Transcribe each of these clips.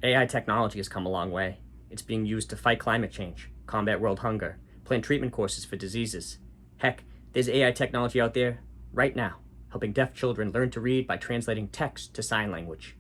AI technology has come a long way. It's being used to fight climate change, combat world hunger, plan treatment courses for diseases. Heck, there's AI technology out there right now, helping deaf children learn to read by translating text to sign language.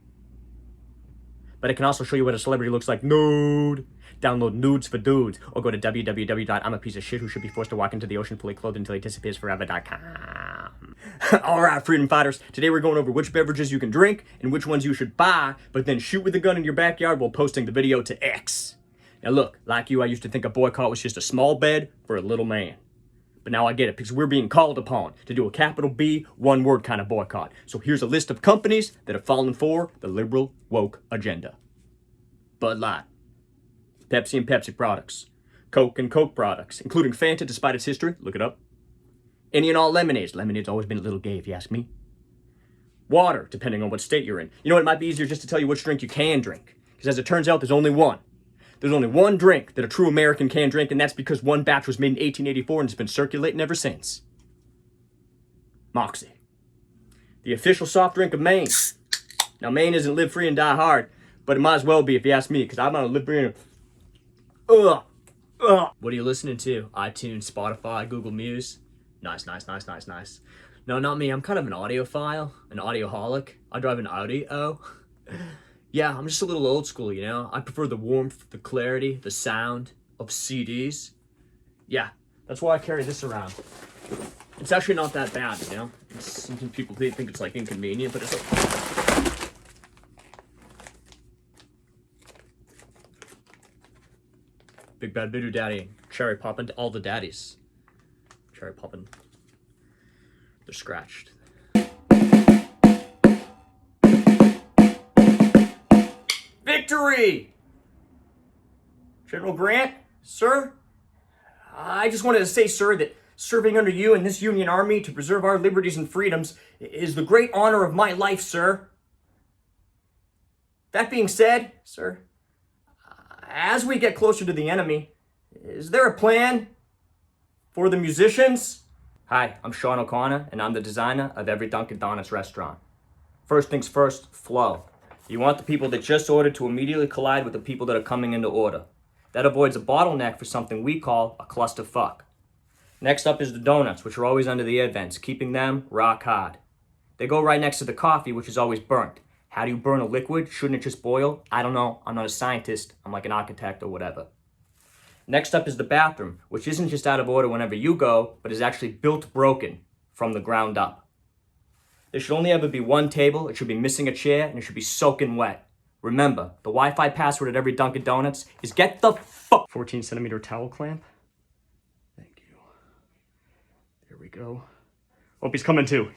But it can also show you what a celebrity looks like nude. Download Nudes for Dudes, or go to www.imapieceofshit who should be forced to walk into the ocean fully clothed until he disappears forever.com. Alright, freedom fighters, today we're going over which beverages you can drink and which ones you should buy, but then shoot with a gun in your backyard while posting the video to X. Now look, like you, I used to think a boycott was just a small bed for a little man. But now I get it, because we're being called upon to do a capital B, one word kind of boycott. So here's a list of companies that have fallen for the liberal woke agenda. Bud Light, Pepsi and Pepsi products, Coke and Coke products, including Fanta despite its history, look it up. Any and all lemonades. Lemonade's always been a little gay if you ask me. Water, depending on what state you're in. You know what, it might be easier just to tell you which drink you can drink. Because as it turns out, there's only one. There's only one drink that a true American can drink, and that's because one batch was made in 1884 and it's been circulating ever since. Moxie. The official soft drink of Maine. Now, Maine isn't live free and die hard, but it might as well be if you ask me, because I'm on a live free and... What are you listening to? iTunes, Spotify, Google Muse? Nice. No, not me. I'm kind of an audiophile, an audioholic. I drive an Audi. Yeah, I'm just a little old school, you know? I prefer the warmth, the clarity, the sound of CDs. Yeah, that's why I carry this around. It's actually not that bad, you know? Sometimes people think it's like inconvenient, but it's like... Big Bad Voodoo Daddy, Cherry Poppin' to all the daddies. Cherry Poppin'. They're scratched. Victory! General Grant, sir? I just wanted to say, sir, that serving under you in this Union Army to preserve our liberties and freedoms is the great honor of my life, sir. That being said, sir, as we get closer to the enemy, is there a plan for the musicians? Hi, I'm Sean O'Connor, and I'm the designer of every Dunkin' Donuts restaurant. First things first, flow. You want the people that just ordered to immediately collide with the people that are coming in to order. That avoids a bottleneck for something we call a clusterfuck. Next up is the donuts, which are always under the air vents, keeping them rock hard. They go right next to the coffee, which is always burnt. How do you burn a liquid? Shouldn't it just boil? I don't know. I'm not a scientist. I'm like an architect or whatever. Next up is the bathroom, which isn't just out of order whenever you go, but is actually built broken from the ground up. There should only ever be one table, it should be missing a chair, and it should be soaking wet. Remember, the Wi-Fi password at every Dunkin' Donuts is get the fuck 14 centimeter towel clamp. Thank you. There we go. Oh, he's coming too.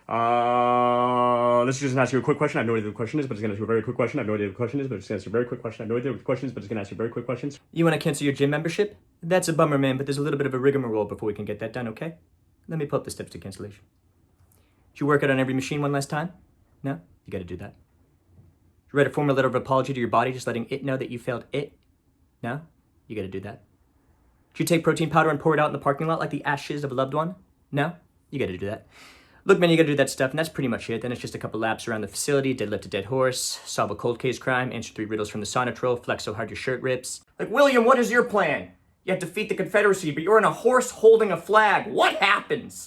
Let's just ask you a quick question. I have no idea what the question is, but it's going to ask you a very quick question. I have no idea what the question is, but it's going to ask you a very quick question. I have no idea what the question is, but it's going to ask you very quick questions. You want to cancel your gym membership? That's a bummer, man, but there's a little bit of a rigmarole before we can get that done, okay? Let me pull up the steps to cancellation. Did you work out on every machine one last time? No? You got to do that. Did you write a formal letter of apology to your body, just letting it know that you failed it? No? You got to do that. Did you take protein powder and pour it out in the parking lot like the ashes of a loved one? No? You got to do that. Look, man, you gotta do that stuff, and that's pretty much it. Then it's just a couple laps around the facility, deadlift a dead horse, solve a cold case crime, answer 3 riddles from the Sonatrol, flex so hard your shirt rips. Like, William, what is your plan? You have to defeat the Confederacy, but you're on a horse holding a flag. What happens?